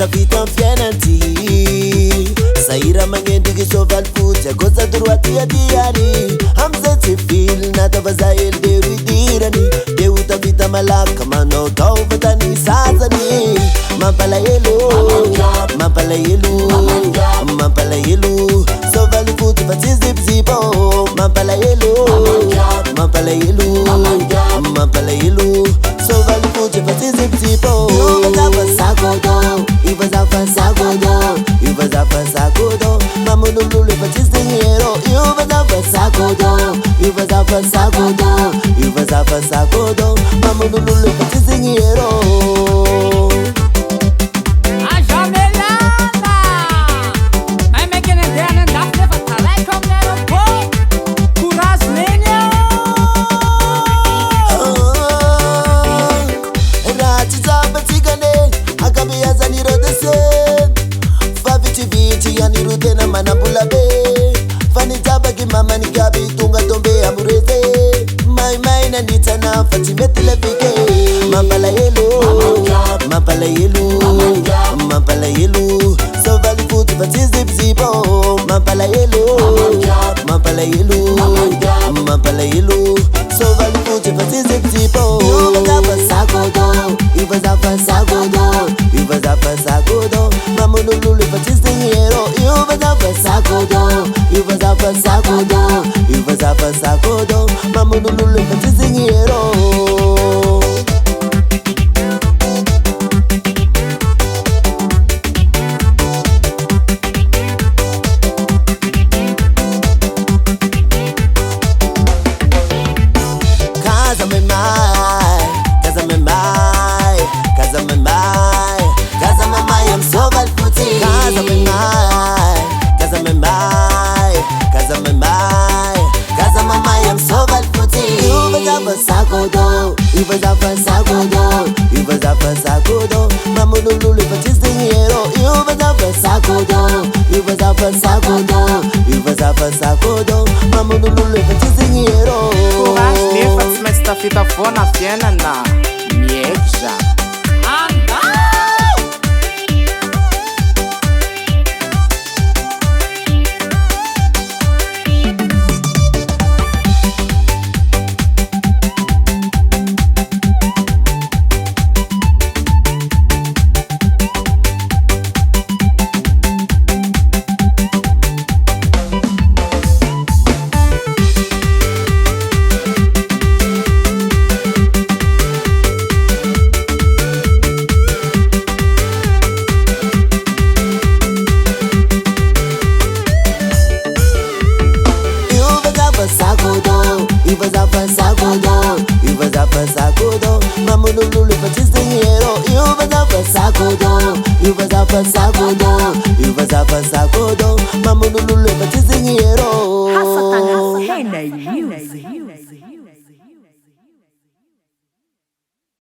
vita fiananty Sahira magnendriky sovaly fotsy akosa doroatiadiany amizay tsy filina ta Vazah hely de ro idirany de ho tavita malaka manao taova tany sasany mampalahelo mampalahelo mampalahelo sovaly fotsy fa tsy zipizipo mampalahelo mampalahelo mampalahelo sovaly fotsy fa tsy zipizipo Vazah fasakodo mamonololo fa tsy dinheiro Vazah fasakodo mamonololo fa tsy dinheiro Tena manambula be fanitsabaki mama nikabi tunga tombe amureze mai nanditsana fa tsy mety lefike mampalahelo mampalahelo sovaly fotsy fa tsy zipizipo mampalahelo mampalahelo sovaly fotsy fa tsy zipizipo Vazah fasakodo mamonololo fa tsy dinheiro Vazah fasakodo mamonololo fa tsy dinheiro Vazah fasakodo mamonololo fa tsy dinheiro Vazah fasakodo mamonololo fa tsy dinheiro Courage nefa tsy maintsy tafita foana fiainana mieky zany Vazah fasakodo mamonololo fa tsy dinheiro Vazah fasakodo